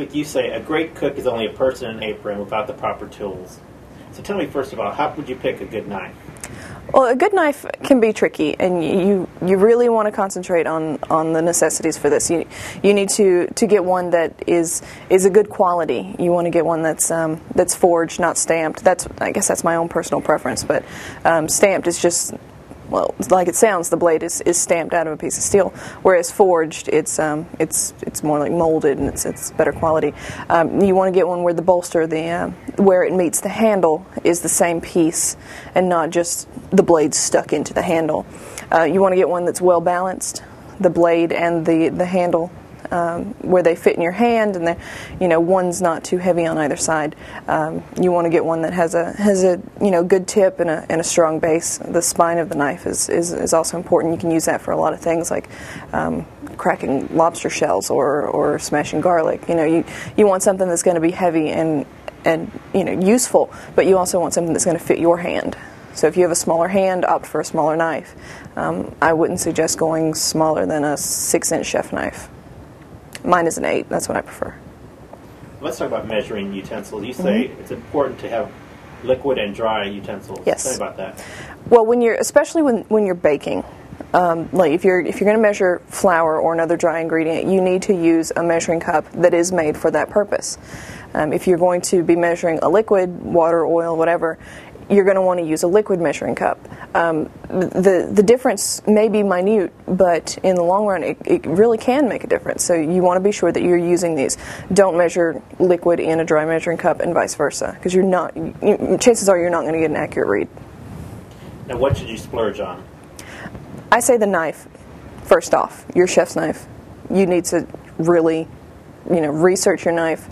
week you say a great cook is only a person in an apron without the proper tools. So tell me first of all, how would you pick a good knife? Well, a good knife can be tricky, and you really want to concentrate on the necessities for this. You need to get one that is a good quality. You want to get one that's forged, not stamped. I guess that's my own personal preference, but stamped is just, well, like it sounds, the blade is stamped out of a piece of steel, whereas forged, it's more like molded, and it's better quality. You want to get one where the bolster, where it meets the handle, is the same piece, and not just the blade stuck into the handle. You want to get one that's well balanced, the blade and the handle, where they fit in your hand, and one's not too heavy on either side. You want to get one that has a good tip and a strong base. The spine of the knife is also important. You can use that for a lot of things, like cracking lobster shells or smashing garlic. You want something that's going to be heavy and useful, but you also want something that's going to fit your hand. So if you have a smaller hand, opt for a smaller knife. I wouldn't suggest going smaller than a 6-inch chef knife. Mine is an 8. That's what I prefer. Let's talk about measuring utensils. You say it's important to have liquid and dry utensils. Yes. Tell me about that. Well, especially when you're baking, like if you're going to measure flour or another dry ingredient, you need to use a measuring cup that is made for that purpose. If you're going to be measuring a liquid, water, oil, whatever, you're going to want to use a liquid measuring cup. The difference may be minute, but in the long run, it really can make a difference. So you want to be sure that you're using these. Don't measure liquid in a dry measuring cup and vice versa, because chances are you're not going to get an accurate read. Now, what should you splurge on? I say the knife. First off, your chef's knife. You need to really, research your knife.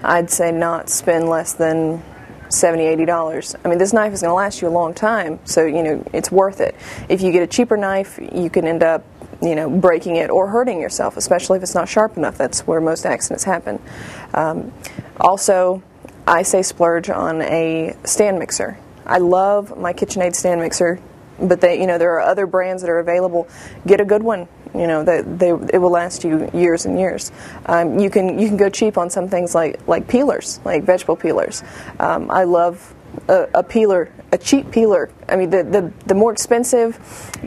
I'd say not spend less than $70, $80. I mean, this knife is going to last you a long time, so it's worth it. If you get a cheaper knife, you can end up breaking it or hurting yourself, especially if it's not sharp enough. That's where most accidents happen. Also, I say splurge on a stand mixer. I love my KitchenAid stand mixer, but there are other brands that are available. Get a good one. It will last you years and years. You can go cheap on some things like peelers, like vegetable peelers. I love a peeler, a cheap peeler. I mean, the more expensive,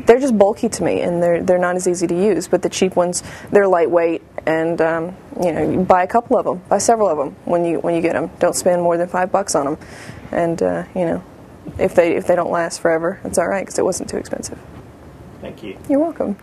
they're just bulky to me, and they're not as easy to use. But the cheap ones, they're lightweight, and you buy a couple of them, buy several of them when you get them. Don't spend more than $5 on them, and if they don't last forever, it's all right because it wasn't too expensive. Thank you. You're welcome.